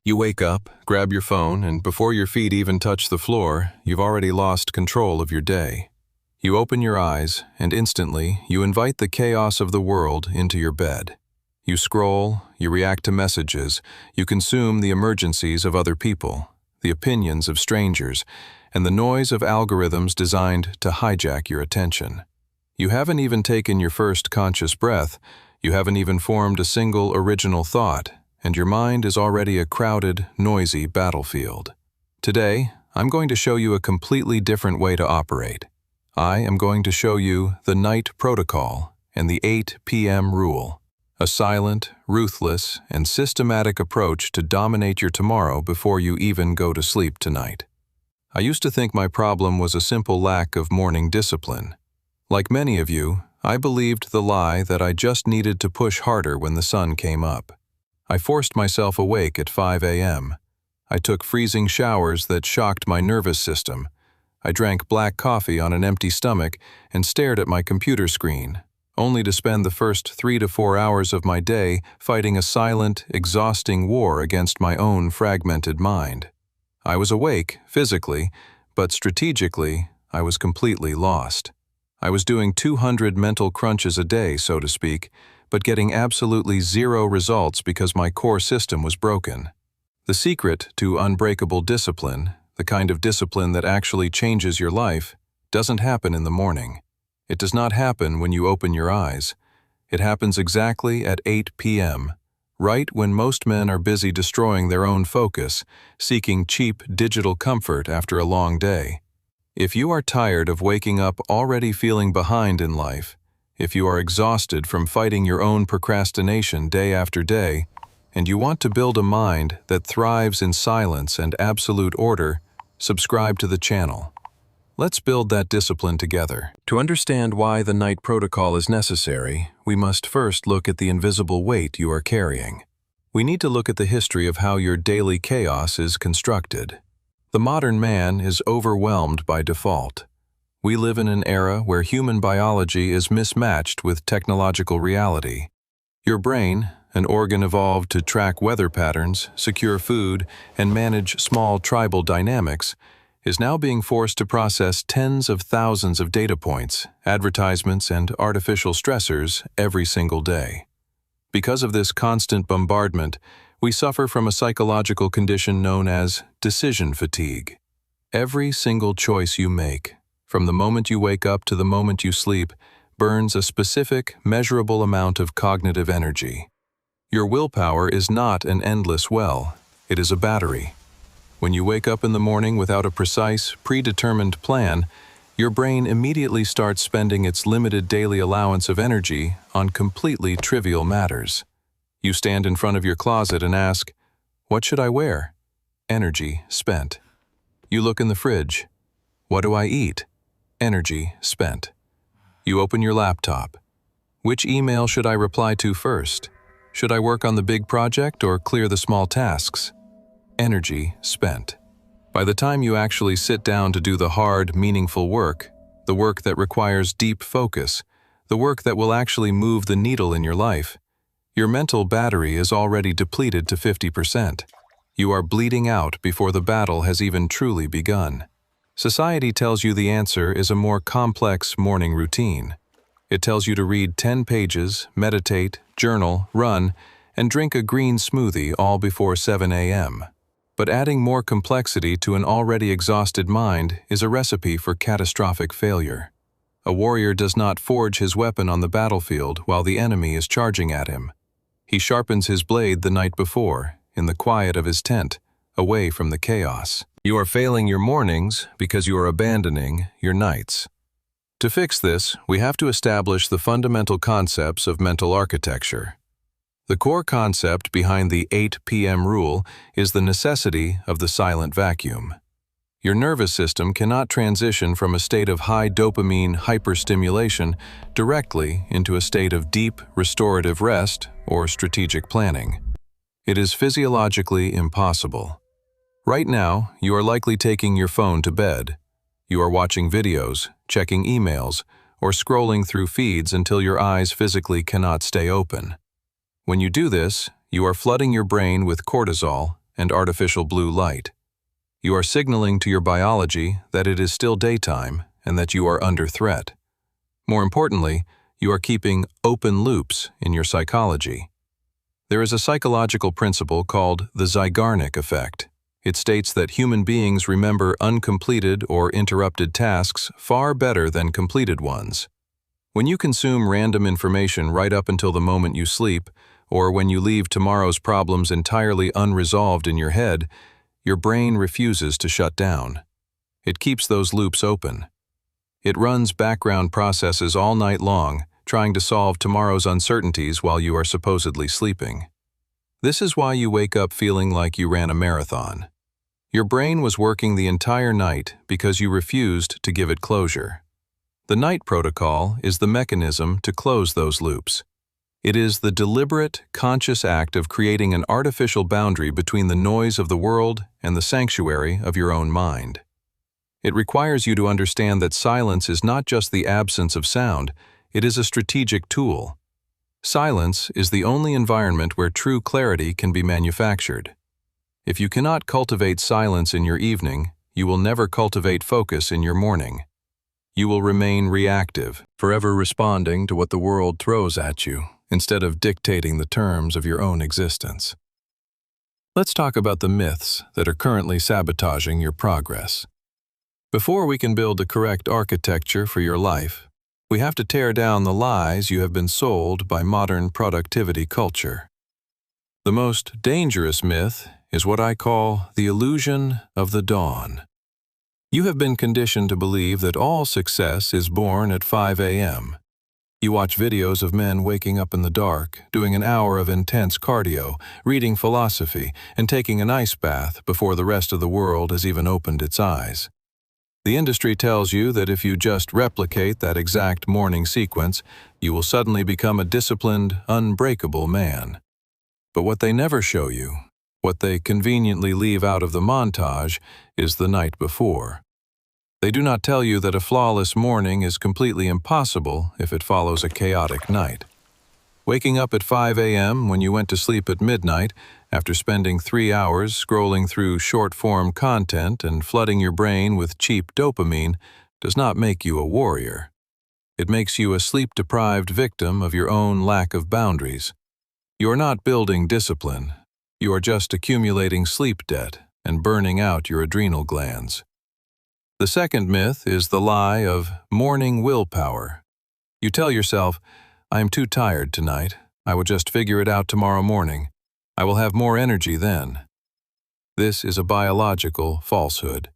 You wake up, grab your phone, and before your feet even touch the floor, you've already lost control of your day. You open your eyes, and instantly, you invite the chaos of the world into your bed. You scroll, you react to messages, you consume the emergencies of other people, the opinions of strangers, and the noise of algorithms designed to hijack your attention. You haven't even taken your first conscious breath, you haven't even formed a single original thought, and your mind is already a crowded, noisy battlefield. Today, I'm going to show you a completely different way to operate. I am going to show you the night protocol and the 8 p.m. rule, a silent, ruthless, and systematic approach to dominate your tomorrow before you even go to sleep tonight. I used to think my problem was a simple lack of morning discipline. Like many of you, I believed the lie that I just needed to push harder when the sun came up. I forced myself awake at 5 a.m. I took freezing showers that shocked my nervous system. I drank black coffee on an empty stomach and stared at my computer screen, only to spend the first 3 to 4 hours of my day fighting a silent, exhausting war against my own fragmented mind. I was awake, physically, but strategically, I was completely lost. I was doing 200 mental crunches a day, so to speak, but getting absolutely zero results because my core system was broken. The secret to unbreakable discipline, the kind of discipline that actually changes your life, doesn't happen in the morning. It does not happen when you open your eyes. It happens exactly at 8 p.m., right when most men are busy destroying their own focus, seeking cheap digital comfort after a long day. If you are tired of waking up already feeling behind in life, if you are exhausted from fighting your own procrastination day after day, and you want to build a mind that thrives in silence and absolute order, subscribe to the channel. Let's build that discipline together. To understand why the night protocol is necessary, we must first look at the invisible weight you are carrying. We need to look at the history of how your daily chaos is constructed. The modern man is overwhelmed by default. We live in an era where human biology is mismatched with technological reality. Your brain, an organ evolved to track weather patterns, secure food, and manage small tribal dynamics, is now being forced to process tens of thousands of data points, advertisements, and artificial stressors every single day. Because of this constant bombardment, we suffer from a psychological condition known as decision fatigue. Every single choice you make, from the moment you wake up to the moment you sleep, burns a specific, measurable amount of cognitive energy. Your willpower is not an endless well, it is a battery. When you wake up in the morning without a precise, predetermined plan, your brain immediately starts spending its limited daily allowance of energy on completely trivial matters. You stand in front of your closet and ask, "What should I wear?" Energy spent. You look in the fridge. "What do I eat?" Energy spent. You open your laptop. "Which email should I reply to first? Should I work on the big project or clear the small tasks?" Energy spent. By the time you actually sit down to do the hard, meaningful work, the work that requires deep focus, the work that will actually move the needle in your life, your mental battery is already depleted to 50%. You are bleeding out before the battle has even truly begun. Society tells you the answer is a more complex morning routine. It tells you to read 10 pages, meditate, journal, run, and drink a green smoothie all before 7 a.m. But adding more complexity to an already exhausted mind is a recipe for catastrophic failure. A warrior does not forge his weapon on the battlefield while the enemy is charging at him. He sharpens his blade the night before, in the quiet of his tent, away from the chaos. You are failing your mornings because you are abandoning your nights. To fix this, we have to establish the fundamental concepts of mental architecture. The core concept behind the 8 p.m. rule is the necessity of the silent vacuum. Your nervous system cannot transition from a state of high dopamine hyperstimulation directly into a state of deep, restorative rest or strategic planning. It is physiologically impossible. Right now, you are likely taking your phone to bed. You are watching videos, checking emails, or scrolling through feeds until your eyes physically cannot stay open. When you do this, you are flooding your brain with cortisol, and artificial blue light. You are signaling to your biology that it is still daytime and that you are under threat. More importantly, you are keeping open loops in your psychology. There is a psychological principle called the Zeigarnik effect. It states that human beings remember uncompleted or interrupted tasks far better than completed ones. When you consume random information right up until the moment you sleep, or when you leave tomorrow's problems entirely unresolved in your head, your brain refuses to shut down. It keeps those loops open. It runs background processes all night long, trying to solve tomorrow's uncertainties while you are supposedly sleeping. This is why you wake up feeling like you ran a marathon. Your brain was working the entire night because you refused to give it closure. The night protocol is the mechanism to close those loops. It is the deliberate, conscious act of creating an artificial boundary between the noise of the world and the sanctuary of your own mind. It requires you to understand that silence is not just the absence of sound, it is a strategic tool. Silence is the only environment where true clarity can be manufactured. If you cannot cultivate silence in your evening, you will never cultivate focus in your morning. You will remain reactive, forever responding to what the world throws at you, instead of dictating the terms of your own existence. Let's talk about the myths that are currently sabotaging your progress. Before we can build the correct architecture for your life, we have to tear down the lies you have been sold by modern productivity culture. The most dangerous myth is what I call the illusion of the dawn. You have been conditioned to believe that all success is born at 5 a.m. You watch videos of men waking up in the dark, doing an hour of intense cardio, reading philosophy, and taking an ice bath before the rest of the world has even opened its eyes. The industry tells you that if you just replicate that exact morning sequence, you will suddenly become a disciplined, unbreakable man. But what they never show you, what they conveniently leave out of the montage, is the night before. They do not tell you that a flawless morning is completely impossible if it follows a chaotic night. Waking up at 5 a.m. when you went to sleep at midnight, after spending 3 hours scrolling through short-form content and flooding your brain with cheap dopamine, does not make you a warrior. It makes you a sleep-deprived victim of your own lack of boundaries. You are not building discipline. You are just accumulating sleep debt and burning out your adrenal glands. The second myth is the lie of morning willpower. You tell yourself, I am too tired tonight. I will just figure it out tomorrow morning. I will have more energy then. This is a biological falsehood.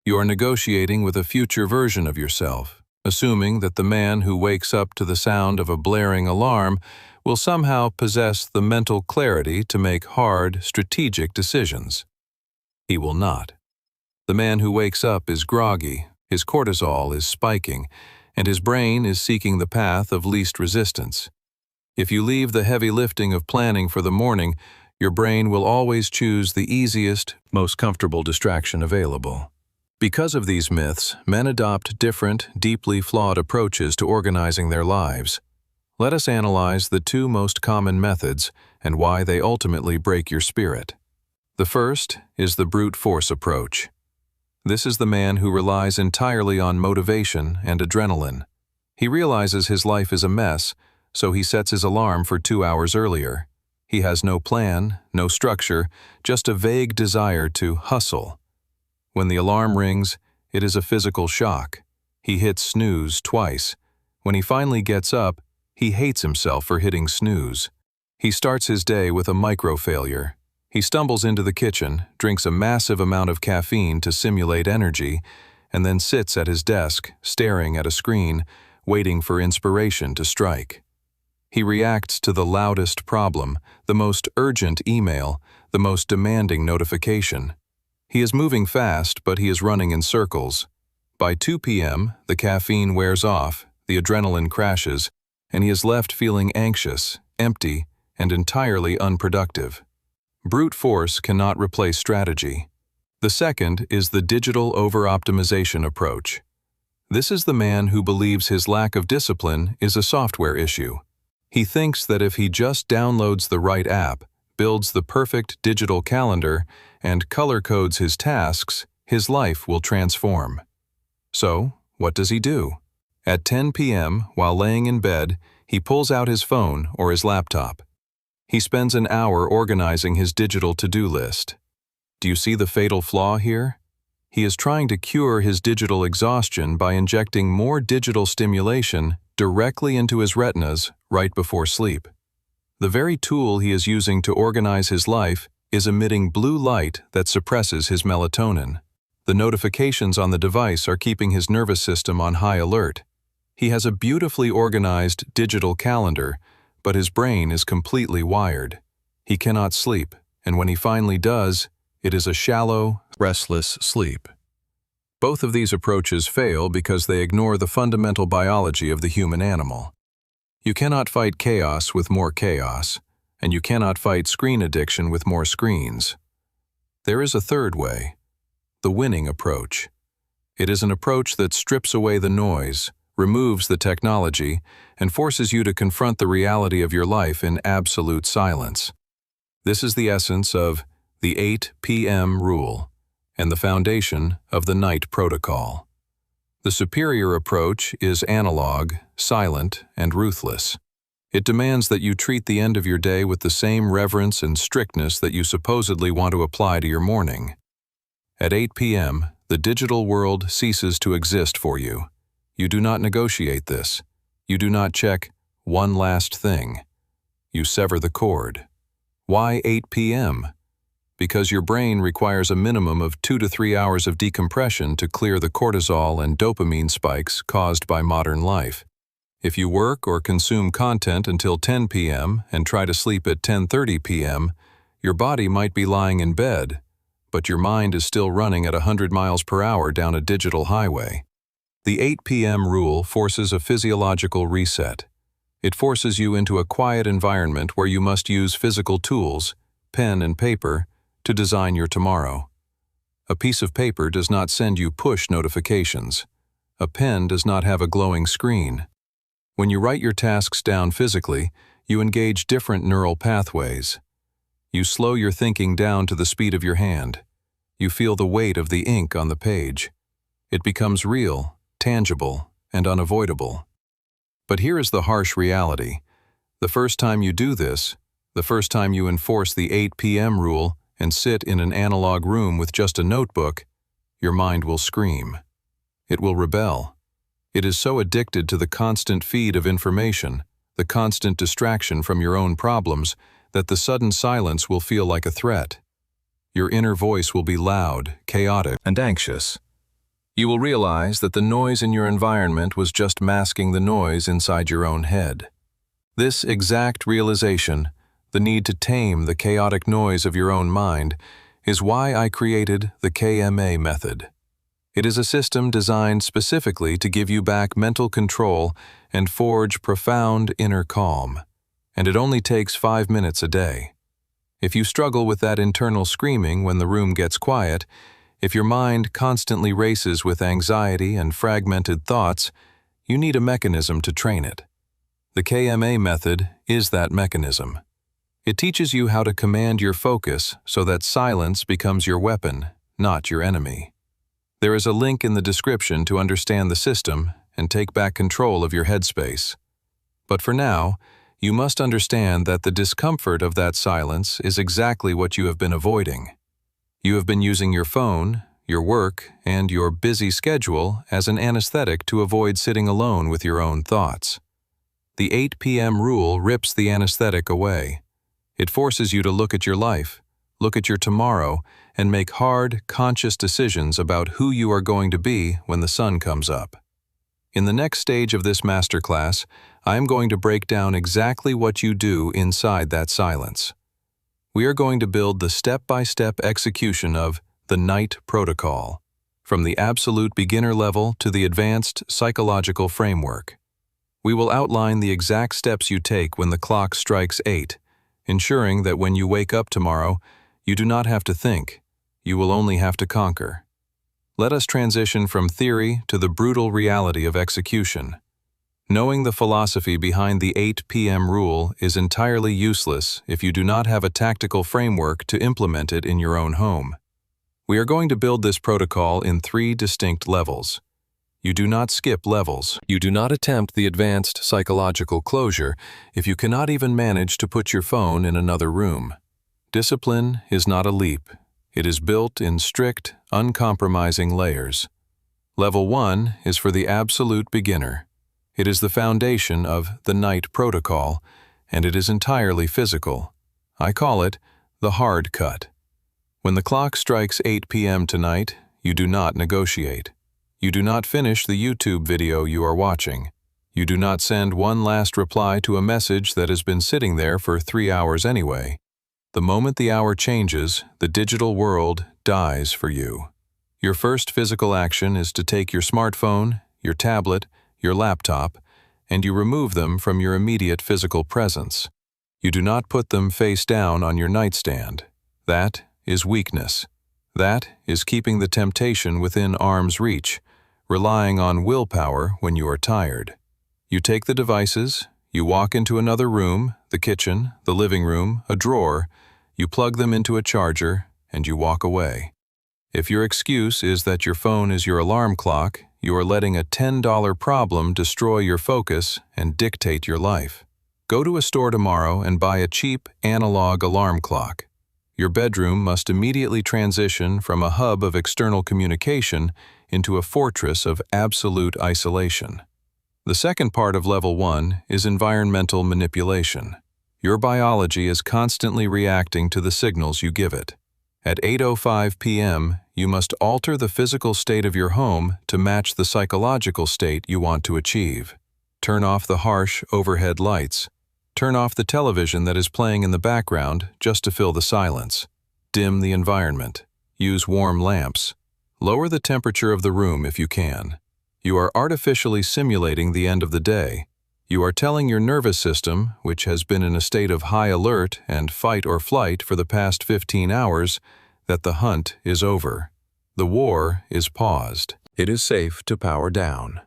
You are negotiating with a future version of yourself, assuming that the man who wakes up to the sound of a blaring alarm will somehow possess the mental clarity to make hard, strategic decisions. He will not. The man who wakes up is groggy, his cortisol is spiking, and his brain is seeking the path of least resistance. If you leave the heavy lifting of planning for the morning, your brain will always choose the easiest, most comfortable distraction available. Because of these myths, men adopt different, deeply flawed approaches to organizing their lives. Let us analyze the two most common methods and why they ultimately break your spirit. The first is the brute force approach. This is the man who relies entirely on motivation and adrenaline. He realizes his life is a mess, so he sets his alarm for 2 hours earlier. He has no plan, no structure, just a vague desire to hustle. When the alarm rings, it is a physical shock. He hits snooze twice. When he finally gets up, he hates himself for hitting snooze. He starts his day with a micro-failure. He stumbles into the kitchen, drinks a massive amount of caffeine to simulate energy, and then sits at his desk, staring at a screen, waiting for inspiration to strike. He reacts to the loudest problem, the most urgent email, the most demanding notification. He is moving fast, but he is running in circles. By 2 p.m., the caffeine wears off, the adrenaline crashes, and he is left feeling anxious, empty, and entirely unproductive. Brute force cannot replace strategy. The second is the digital over-optimization approach. This is the man who believes his lack of discipline is a software issue. He thinks that if he just downloads the right app, builds the perfect digital calendar and color codes his tasks, his life will transform. So, what does he do? At 10 p.m., while laying in bed, he pulls out his phone or his laptop. He spends an hour organizing his digital to-do list. Do you see the fatal flaw here? He is trying to cure his digital exhaustion by injecting more digital stimulation directly into his retinas right before sleep. The very tool he is using to organize his life is emitting blue light that suppresses his melatonin. The notifications on the device are keeping his nervous system on high alert. He has a beautifully organized digital calendar, but his brain is completely wired. He cannot sleep, and when he finally does, it is a shallow, restless sleep. Both of these approaches fail because they ignore the fundamental biology of the human animal. You cannot fight chaos with more chaos, and you cannot fight screen addiction with more screens. There is a third way, the winning approach. It is an approach that strips away the noise, removes the technology, and forces you to confront the reality of your life in absolute silence. This is the essence of the 8 p.m. rule and the foundation of the night protocol. The superior approach is analog, silent, and ruthless. It demands that you treat the end of your day with the same reverence and strictness that you supposedly want to apply to your morning. At 8 p.m., the digital world ceases to exist for you. You do not negotiate this. You do not check one last thing. You sever the cord. Why 8 p.m.? Because your brain requires a minimum of 2 to 3 hours of decompression to clear the cortisol and dopamine spikes caused by modern life. If you work or consume content until 10 p.m. and try to sleep at 10:30 p.m., your body might be lying in bed, but your mind is still running at 100 miles per hour down a digital highway. The 8 p.m. rule forces a physiological reset. It forces you into a quiet environment where you must use physical tools, pen and paper, to design your tomorrow. A piece of paper does not send you push notifications. A pen does not have a glowing screen. When you write your tasks down physically, you engage different neural pathways. You slow your thinking down to the speed of your hand. You feel the weight of the ink on the page. It becomes real, tangible, and unavoidable. But here is the harsh reality. The first time you do this, the first time you enforce the 8 p.m. rule and sit in an analog room with just a notebook, your mind will scream. It will rebel. It is so addicted to the constant feed of information, the constant distraction from your own problems, that the sudden silence will feel like a threat. Your inner voice will be loud, chaotic, and anxious. You will realize that the noise in your environment was just masking the noise inside your own head. This exact realization, the need to tame the chaotic noise of your own mind, is why I created the K.M.A. method. It is a system designed specifically to give you back mental control and forge profound inner calm. And it only takes 5 minutes a day. If you struggle with that internal screaming when the room gets quiet, if your mind constantly races with anxiety and fragmented thoughts, you need a mechanism to train it. The K.M.A. method is that mechanism. It teaches you how to command your focus so that silence becomes your weapon, not your enemy. There is a link in the description to understand the system and take back control of your headspace. But for now, you must understand that the discomfort of that silence is exactly what you have been avoiding. You have been using your phone, your work, and your busy schedule as an anesthetic to avoid sitting alone with your own thoughts. The 8 p.m. rule rips the anesthetic away. It forces you to look at your life, look at your tomorrow, and make hard, conscious decisions about who you are going to be when the sun comes up. In the next stage of this masterclass, I am going to break down exactly what you do inside that silence. We are going to build the step-by-step execution of the night protocol, from the absolute beginner level to the advanced psychological framework. We will outline the exact steps you take when the clock strikes 8, ensuring that when you wake up tomorrow, you do not have to think, you will only have to conquer. Let us transition from theory to the brutal reality of execution. Knowing the philosophy behind the 8 p.m. rule is entirely useless if you do not have a tactical framework to implement it in your own home. We are going to build this protocol in 3 distinct levels. You do not skip levels. You do not attempt the advanced psychological closure if you cannot even manage to put your phone in another room. Discipline is not a leap. It is built in strict, uncompromising layers. Level 1 is for the absolute beginner. It is the foundation of the night protocol, and it is entirely physical. I call it the hard cut. When the clock strikes 8 p.m. tonight, you do not negotiate. You do not finish the YouTube video you are watching. You do not send one last reply to a message that has been sitting there for 3 hours anyway. The moment the hour changes, the digital world dies for you. Your first physical action is to take your smartphone, your tablet, your laptop, and you remove them from your immediate physical presence. You do not put them face down on your nightstand. That is weakness. That is keeping the temptation within arm's reach, relying on willpower when you are tired. You take the devices, you walk into another room, the kitchen, the living room, a drawer, you plug them into a charger, and you walk away. If your excuse is that your phone is your alarm clock, you are letting a $10 problem destroy your focus and dictate your life. Go to a store tomorrow and buy a cheap analog alarm clock. Your bedroom must immediately transition from a hub of external communication into a fortress of absolute isolation. The second part of Level 1 is environmental manipulation. Your biology is constantly reacting to the signals you give it. At 8:05 p.m., you must alter the physical state of your home to match the psychological state you want to achieve. Turn off the harsh overhead lights. Turn off the television that is playing in the background just to fill the silence. Dim the environment. Use warm lamps. Lower the temperature of the room if you can. You are artificially simulating the end of the day. You are telling your nervous system, which has been in a state of high alert and fight or flight for the past 15 hours, that the hunt is over. The war is paused. It is safe to power down.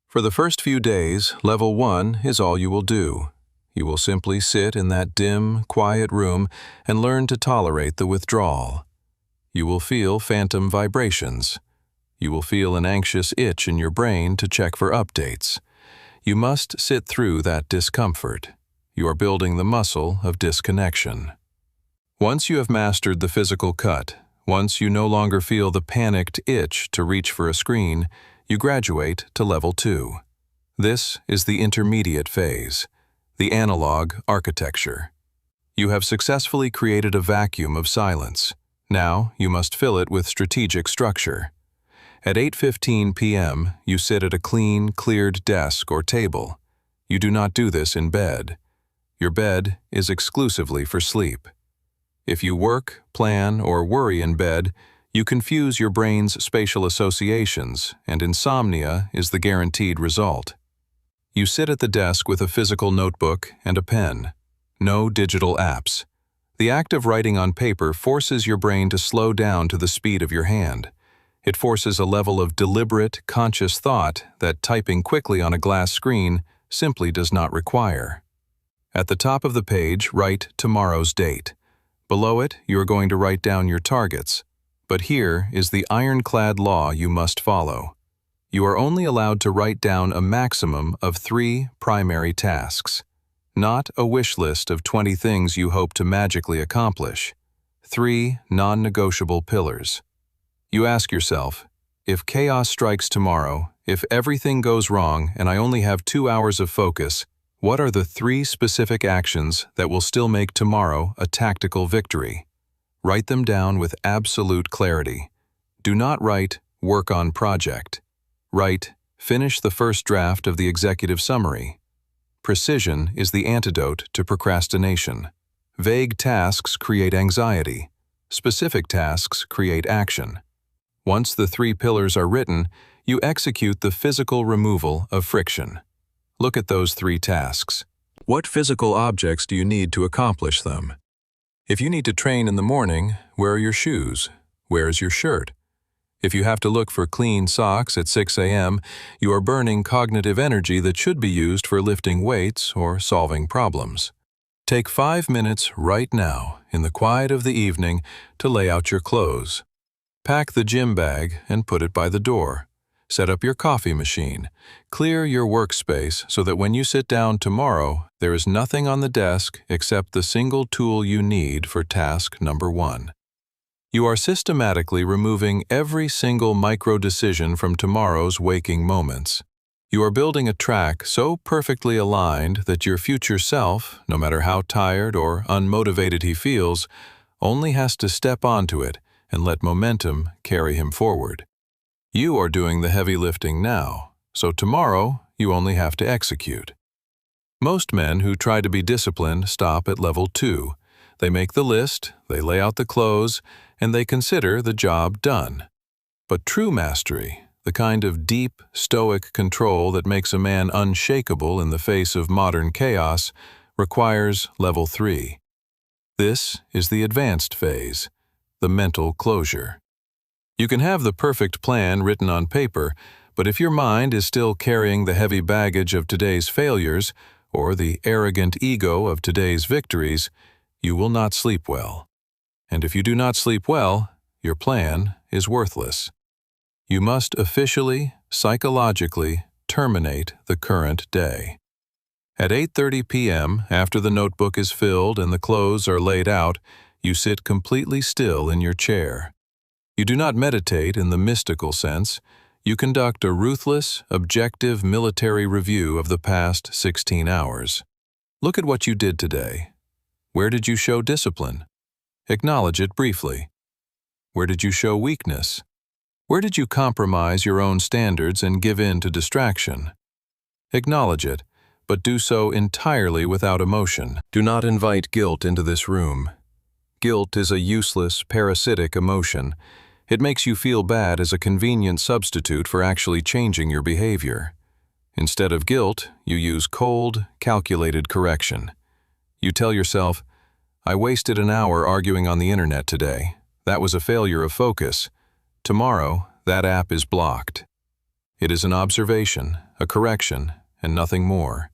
For the first few days, Level 1 is all you will do. You will simply sit in that dim, quiet room and learn to tolerate the withdrawal. You will feel phantom vibrations. You will feel an anxious itch in your brain to check for updates. You must sit through that discomfort. You are building the muscle of disconnection. Once you have mastered the physical cut, once you no longer feel the panicked itch to reach for a screen, you graduate to Level 2. This is the intermediate phase, the analog architecture. You have successfully created a vacuum of silence. Now you must fill it with strategic structure. At 8:15 p.m., you sit at a clean, cleared desk or table. You do not do this in bed. Your bed is exclusively for sleep. If you work, plan, or worry in bed, you confuse your brain's spatial associations, and insomnia is the guaranteed result. You sit at the desk with a physical notebook and a pen. No digital apps. The act of writing on paper forces your brain to slow down to the speed of your hand. It forces a level of deliberate, conscious thought that typing quickly on a glass screen simply does not require. At the top of the page, write tomorrow's date. Below it, you are going to write down your targets. But here is the ironclad law you must follow. You are only allowed to write down a maximum of 3 primary tasks. Not a wish list of 20 things you hope to magically accomplish. 3 non-negotiable pillars. You ask yourself, if chaos strikes tomorrow, if everything goes wrong and I only have 2 hours of focus, what are the 3 specific actions that will still make tomorrow a tactical victory? Write them down with absolute clarity. Do not write, work on project. Write, finish the first draft of the executive summary. Precision is the antidote to procrastination. Vague tasks create anxiety. Specific tasks create action. Once the 3 pillars are written, you execute the physical removal of friction. Look at those 3 tasks. What physical objects do you need to accomplish them? If you need to train in the morning, where are your shoes? Where is your shirt? If you have to look for clean socks at 6 a.m., you are burning cognitive energy that should be used for lifting weights or solving problems. Take 5 minutes right now, in the quiet of the evening, to lay out your clothes. Pack the gym bag and put it by the door. Set up your coffee machine. Clear your workspace so that when you sit down tomorrow, there is nothing on the desk except the single tool you need for task number 1. You are systematically removing every single micro-decision from tomorrow's waking moments. You are building a track so perfectly aligned that your future self, no matter how tired or unmotivated he feels, only has to step onto it and let momentum carry him forward. You are doing the heavy lifting now, so tomorrow you only have to execute. Most men who try to be disciplined stop at level 2. They make the list, they lay out the clothes, and they consider the job done. But true mastery, the kind of deep, stoic control that makes a man unshakable in the face of modern chaos, requires level 3. This is the advanced phase, the mental closure. You can have the perfect plan written on paper, but if your mind is still carrying the heavy baggage of today's failures or the arrogant ego of today's victories, you will not sleep well. And if you do not sleep well, your plan is worthless. You must officially, psychologically, terminate the current day. At 8:30 p.m., after the notebook is filled and the clothes are laid out, you sit completely still in your chair. You do not meditate in the mystical sense. You conduct a ruthless, objective military review of the past 16 hours. Look at what you did today. Where did you show discipline? Acknowledge it briefly. Where did you show weakness? Where did you compromise your own standards and give in to distraction? Acknowledge it, but do so entirely without emotion. Do not invite guilt into this room. Guilt is a useless, parasitic emotion. It makes you feel bad as a convenient substitute for actually changing your behavior. Instead of guilt, you use cold, calculated correction. You tell yourself, I wasted an hour arguing on the internet today. That was a failure of focus. Tomorrow, that app is blocked. It is an observation, a correction, and nothing more.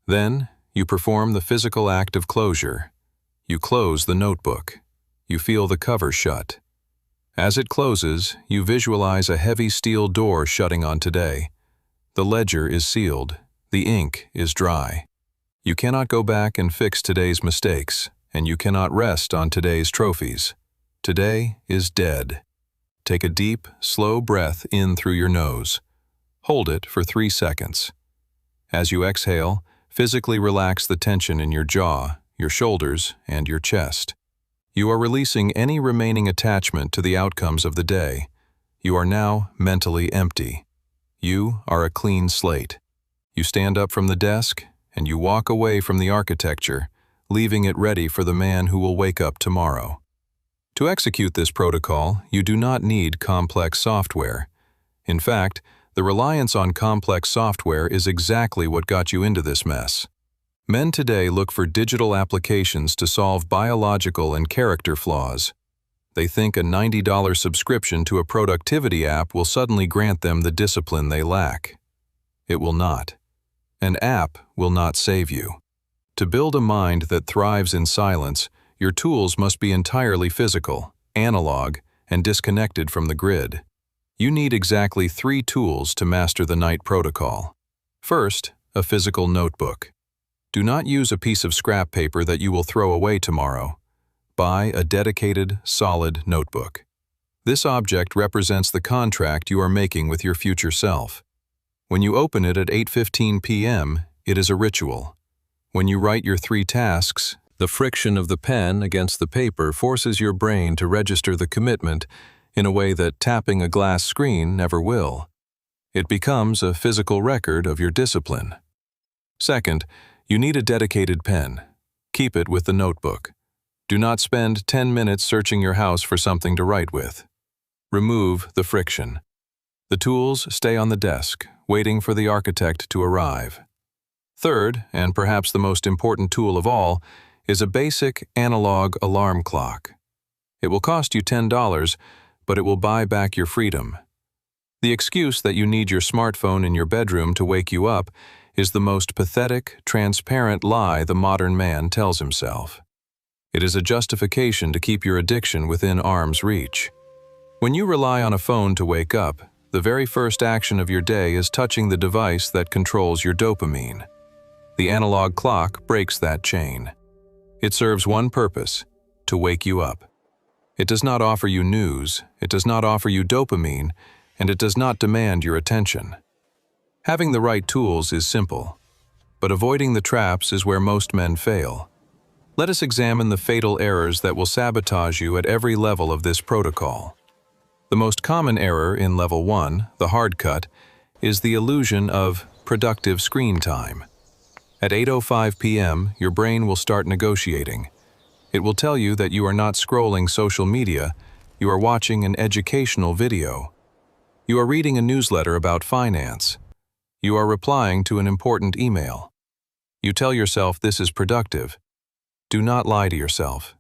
Then, you perform the physical act of closure. You close the notebook. You feel the cover shut. As it closes, you visualize a heavy steel door shutting on today. The ledger is sealed. The ink is dry. You cannot go back and fix today's mistakes, and you cannot rest on today's trophies. Today is dead. Take a deep, slow breath in through your nose. Hold it for 3 seconds. As you exhale, physically relax the tension in your jaw, your shoulders, and your chest. You are releasing any remaining attachment to the outcomes of the day. You are now mentally empty. You are a clean slate. You stand up from the desk, and you walk away from the architecture, leaving it ready for the man who will wake up tomorrow. To execute this protocol, you do not need complex software. In fact, the reliance on complex software is exactly what got you into this mess. Men today look for digital applications to solve biological and character flaws. They think a $90 subscription to a productivity app will suddenly grant them the discipline they lack. It will not. An app will not save you. To build a mind that thrives in silence, your tools must be entirely physical, analog, and disconnected from the grid. You need exactly 3 tools to master the night protocol. First, a physical notebook. Do not use a piece of scrap paper that you will throw away tomorrow. Buy a dedicated, solid notebook. This object represents the contract you are making with your future self. When you open it at 8:15 p.m., it is a ritual. When you write your 3 tasks, the friction of the pen against the paper forces your brain to register the commitment in a way that tapping a glass screen never will. It becomes a physical record of your discipline. Second, you need a dedicated pen. Keep it with the notebook. Do not spend 10 minutes searching your house for something to write with. Remove the friction. The tools stay on the desk, waiting for the architect to arrive. Third, and perhaps the most important tool of all, is a basic analog alarm clock. It will cost you $10, but it will buy back your freedom. The excuse that you need your smartphone in your bedroom to wake you up is the most pathetic, transparent lie the modern man tells himself. It is a justification to keep your addiction within arm's reach. When you rely on a phone to wake up, the very first action of your day is touching the device that controls your dopamine. The analog clock breaks that chain. It serves one purpose: to wake you up. It does not offer you news, it does not offer you dopamine, and it does not demand your attention. Having the right tools is simple, but avoiding the traps is where most men fail. Let us examine the fatal errors that will sabotage you at every level of this protocol. The most common error in level 1, the hard cut, is the illusion of productive screen time. At 8:05 p.m., your brain will start negotiating. It will tell you that you are not scrolling social media, you are watching an educational video. You are reading a newsletter about finance. You are replying to an important email. You tell yourself this is productive. Do not lie to yourself.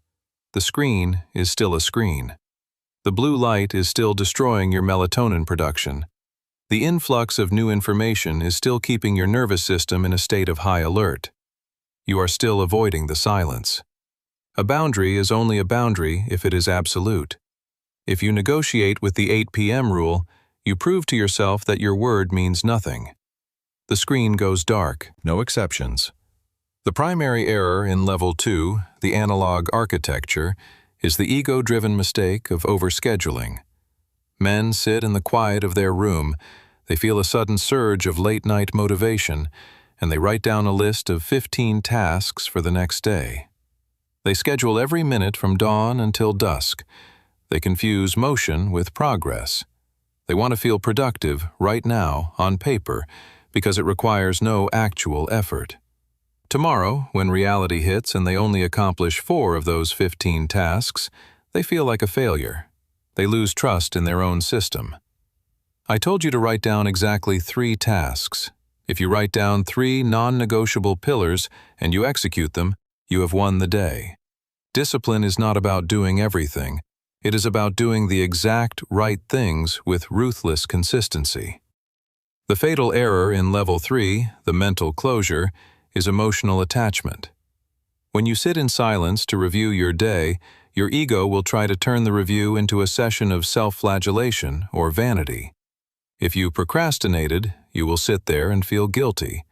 The screen is still a screen. The blue light is still destroying your melatonin production. The influx of new information is still keeping your nervous system in a state of high alert. You are still avoiding the silence. A boundary is only a boundary if it is absolute. If you negotiate with the 8 p.m. rule, you prove to yourself that your word means nothing. The screen goes dark, no exceptions. The primary error in level 2, the analog architecture, is the ego-driven mistake of overscheduling. Men sit in the quiet of their room, they feel a sudden surge of late-night motivation, and they write down a list of 15 tasks for the next day. They schedule every minute from dawn until dusk. They confuse motion with progress. They want to feel productive right now on paper because it requires no actual effort. Tomorrow, when reality hits and they only accomplish 4 of those 15 tasks, they feel like a failure. They lose trust in their own system. I told you to write down exactly 3 tasks. If you write down 3 non-negotiable pillars and you execute them, you have won the day. Discipline is not about doing everything. It is about doing the exact right things with ruthless consistency. The fatal error in level 3, the mental closure, is emotional attachment. When you sit in silence to review your day, your ego will try to turn the review into a session of self-flagellation or vanity. If you procrastinated, you will sit there and feel guilty.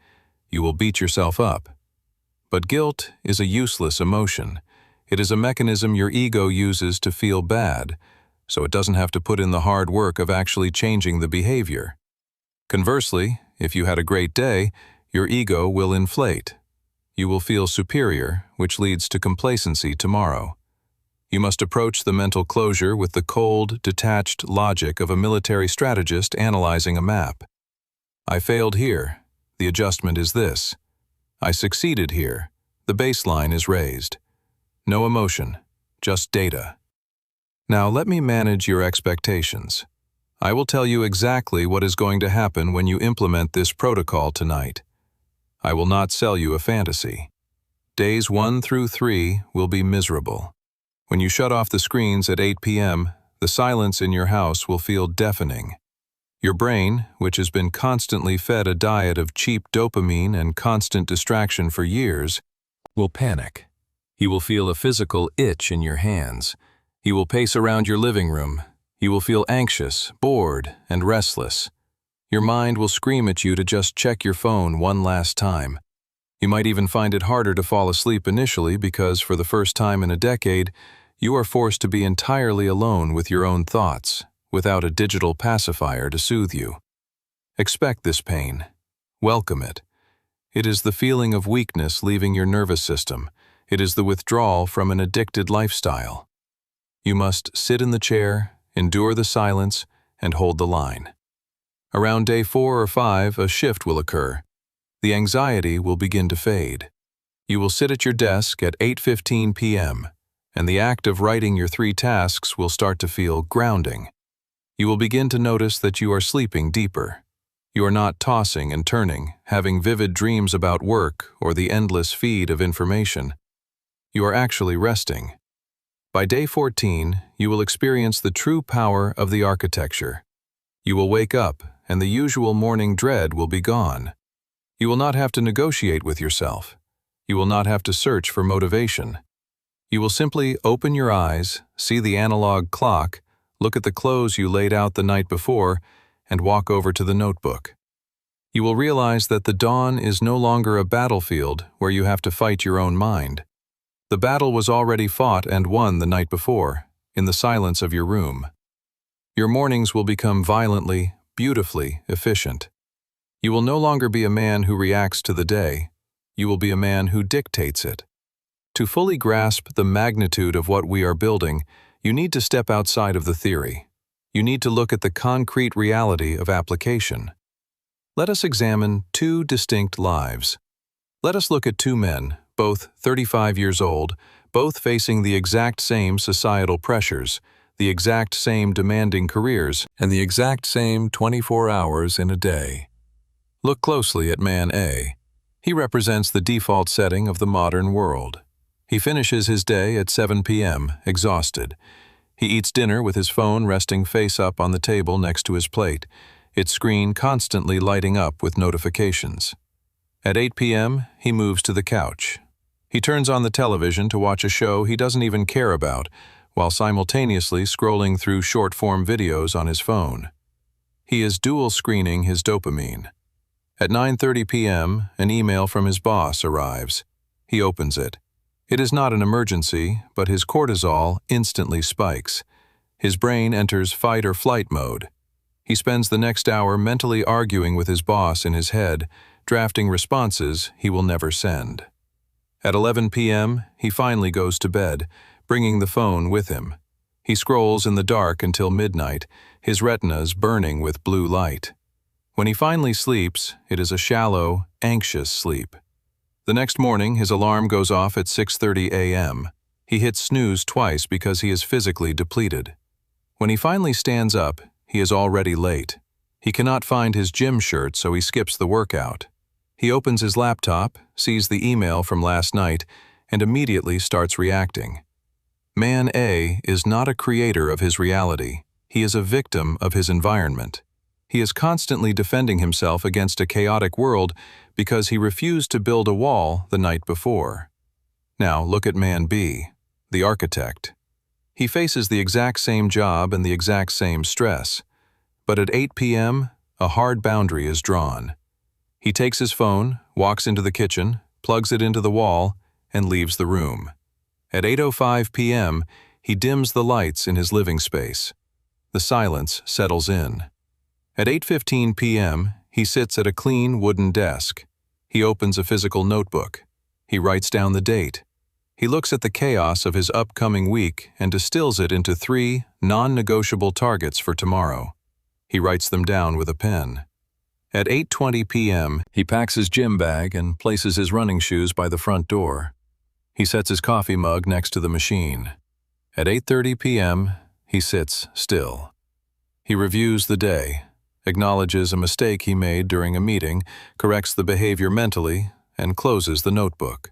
You will beat yourself up. But guilt is a useless emotion. It is a mechanism your ego uses to feel bad, so it doesn't have to put in the hard work of actually changing the behavior. Conversely, if you had a great day, your ego will inflate. You will feel superior, which leads to complacency tomorrow. You must approach the mental closure with the cold, detached logic of a military strategist analyzing a map. I failed here. The adjustment is this. I succeeded here. The baseline is raised. No emotion, just data. Now let me manage your expectations. I will tell you exactly what is going to happen when you implement this protocol tonight. I will not sell you a fantasy. Days 1 through 3 will be miserable. When you shut off the screens at 8 p.m., the silence in your house will feel deafening. Your brain, which has been constantly fed a diet of cheap dopamine and constant distraction for years, will panic. He will feel a physical itch in your hands. He will pace around your living room. You will feel anxious, bored, and restless. Your mind will scream at you to just check your phone one last time. You might even find it harder to fall asleep initially because, for the first time in a decade, you are forced to be entirely alone with your own thoughts, without a digital pacifier to soothe you. Expect this pain. Welcome it. It is the feeling of weakness leaving your nervous system. It is the withdrawal from an addicted lifestyle. You must sit in the chair, endure the silence, and hold the line. Around day 4 or 5, a shift will occur. The anxiety will begin to fade. You will sit at your desk at 8:15 p.m., and the act of writing your 3 tasks will start to feel grounding. You will begin to notice that you are sleeping deeper. You are not tossing and turning, having vivid dreams about work or the endless feed of information. You are actually resting. By day 14, you will experience the true power of the architecture. You will wake up, and the usual morning dread will be gone. You will not have to negotiate with yourself. You will not have to search for motivation. You will simply open your eyes, see the analog clock, look at the clothes you laid out the night before, and walk over to the notebook. You will realize that the dawn is no longer a battlefield where you have to fight your own mind. The battle was already fought and won the night before, in the silence of your room. Your mornings will become violently, beautifully efficient. You will no longer be a man who reacts to the day. You will be a man who dictates it. To fully grasp the magnitude of what we are building, you need to step outside of the theory. You need to look at the concrete reality of application. Let us examine two distinct lives. Let us look at two men, both 35 years old, both facing the exact same societal pressures, the exact same demanding careers, and the exact same 24 hours in a day. Look closely at man A. He represents the default setting of the modern world. He finishes his day at 7 p.m., exhausted. He eats dinner with his phone resting face up on the table next to his plate, its screen constantly lighting up with notifications. At 8 p.m., he moves to the couch. He turns on the television to watch a show he doesn't even care about, while simultaneously scrolling through short-form videos on his phone. He is dual-screening his dopamine. At 9:30 p.m., an email from his boss arrives. He opens it. It is not an emergency, but his cortisol instantly spikes. His brain enters fight or flight mode. He spends the next hour mentally arguing with his boss in his head, drafting responses he will never send. At 11 p.m., he finally goes to bed, bringing the phone with him. He scrolls in the dark until midnight, his retinas burning with blue light. When he finally sleeps, it is a shallow, anxious sleep. The next morning, his alarm goes off at 6:30 a.m. He hits snooze twice because he is physically depleted. When he finally stands up, he is already late. He cannot find his gym shirt, so he skips the workout. He opens his laptop, sees the email from last night, and immediately starts reacting. Man A is not a creator of his reality. He is a victim of his environment. He is constantly defending himself against a chaotic world because he refused to build a wall the night before. Now look at man B, the architect. He faces the exact same job and the exact same stress. But at 8 p.m., a hard boundary is drawn. He takes his phone, walks into the kitchen, plugs it into the wall, and leaves the room. At 8:05 p.m., he dims the lights in his living space. The silence settles in. At 8:15 p.m., he sits at a clean wooden desk. He opens a physical notebook. He writes down the date. He looks at the chaos of his upcoming week and distills it into 3 non-negotiable targets for tomorrow. He writes them down with a pen. At 8:20 p.m., he packs his gym bag and places his running shoes by the front door. He sets his coffee mug next to the machine. At 8:30 p.m., he sits still. He reviews the day, acknowledges a mistake he made during a meeting, corrects the behavior mentally, and closes the notebook.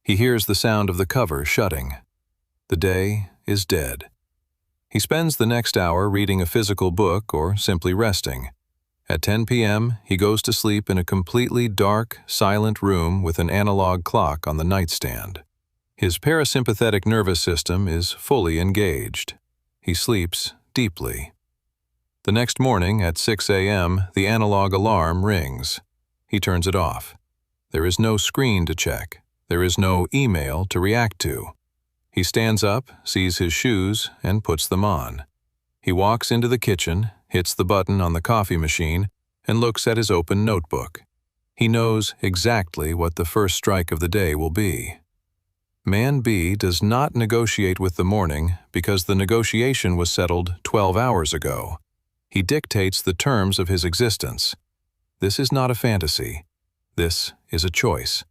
He hears the sound of the cover shutting. The day is dead. He spends the next hour reading a physical book or simply resting. At 10 p.m., he goes to sleep in a completely dark, silent room with an analog clock on the nightstand. His parasympathetic nervous system is fully engaged. He sleeps deeply. The next morning at 6 a.m., the analog alarm rings. He turns it off. There is no screen to check. There is no email to react to. He stands up, sees his shoes, and puts them on. He walks into the kitchen, hits the button on the coffee machine, and looks at his open notebook. He knows exactly what the first strike of the day will be. Man B does not negotiate with the morning because the negotiation was settled 12 hours ago. He dictates the terms of his existence. This is not a fantasy. This is a choice.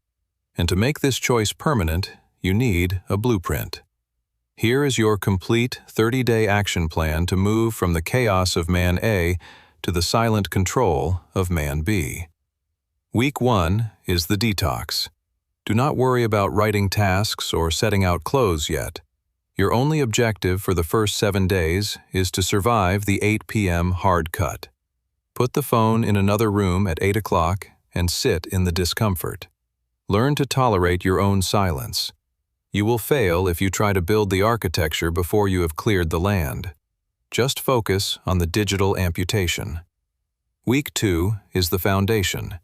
And to make this choice permanent, you need a blueprint. Here is your complete 30-day action plan to move from the chaos of Man A to the silent control of Man B. Week 1 is the detox. Do not worry about writing tasks or setting out clothes yet. Your only objective for the first 7 days is to survive the 8 p.m. hard cut. Put the phone in another room at 8 o'clock and sit in the discomfort. Learn to tolerate your own silence. You will fail if you try to build the architecture before you have cleared the land. Just focus on the digital amputation. Week 2 is the foundation.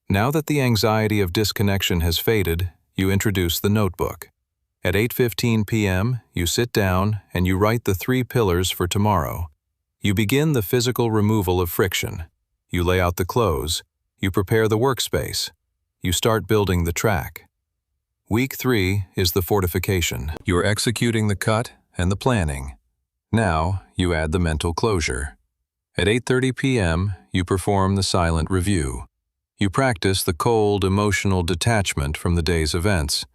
Now that the anxiety of disconnection has faded, you introduce the notebook. At 8:15 p.m., you sit down and you write the 3 pillars for tomorrow. You begin the physical removal of friction. You lay out the clothes. You prepare the workspace. You start building the track. Week 3 is the fortification. You're executing the cut and the planning. Now, you add the mental closure. At 8:30 p.m., you perform the silent review. You practice the cold, emotional detachment from the day's events.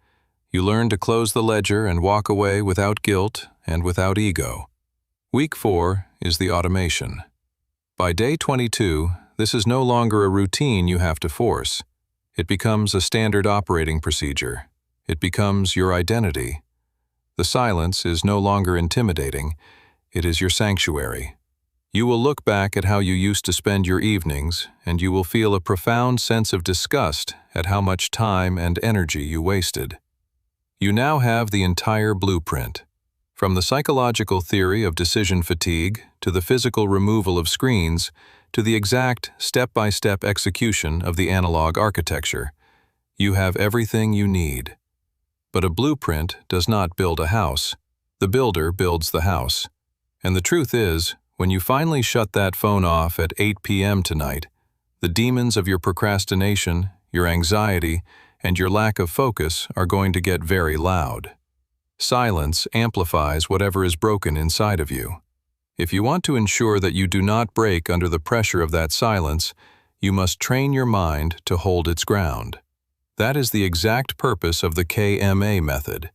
You learn to close the ledger and walk away without guilt and without ego. Week 4 is the automation. By day 22, this is no longer a routine you have to force. It becomes a standard operating procedure. It becomes your identity. The silence is no longer intimidating. It is your sanctuary. You will look back at how you used to spend your evenings, and you will feel a profound sense of disgust at how much time and energy you wasted. You now have the entire blueprint. From the psychological theory of decision fatigue to the physical removal of screens to the exact step-by-step execution of the analog architecture, you have everything you need. But a blueprint does not build a house. The builder builds the house. And the truth is, when you finally shut that phone off at 8 p.m. tonight, the demons of your procrastination, your anxiety, and your lack of focus are going to get very loud. Silence amplifies whatever is broken inside of you. If you want to ensure that you do not break under the pressure of that silence, you must train your mind to hold its ground. That is the exact purpose of the K.M.A. method.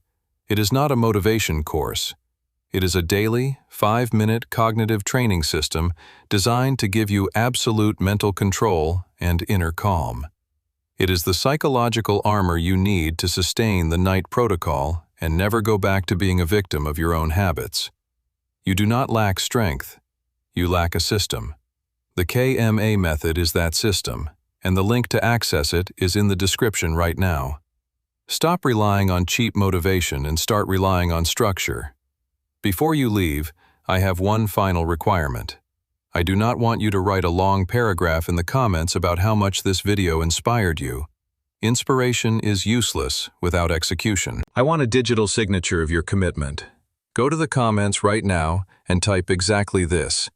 It is not a motivation course. It is a daily, 5-minute cognitive training system designed to give you absolute mental control and inner calm. It is the psychological armor you need to sustain the night protocol and never go back to being a victim of your own habits. You do not lack strength. You lack a system. The K.M.A. method is that system, and the link to access it is in the description right now. Stop relying on cheap motivation and start relying on structure. Before you leave, I have one final requirement. I do not want you to write a long paragraph in the comments about how much this video inspired you. Inspiration is useless without execution. I want a digital signature of your commitment. Go to the comments right now and type exactly this: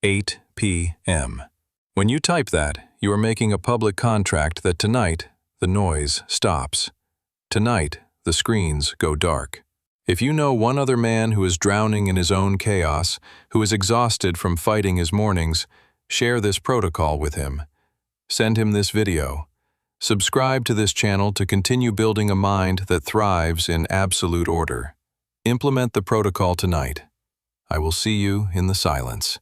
8 p.m. When you type that, you are making a public contract that tonight, the noise stops. Tonight, the screens go dark. If you know one other man who is drowning in his own chaos, who is exhausted from fighting his mornings, share this protocol with him. Send him this video. Subscribe to this channel to continue building a mind that thrives in absolute order. Implement the protocol tonight. I will see you in the silence.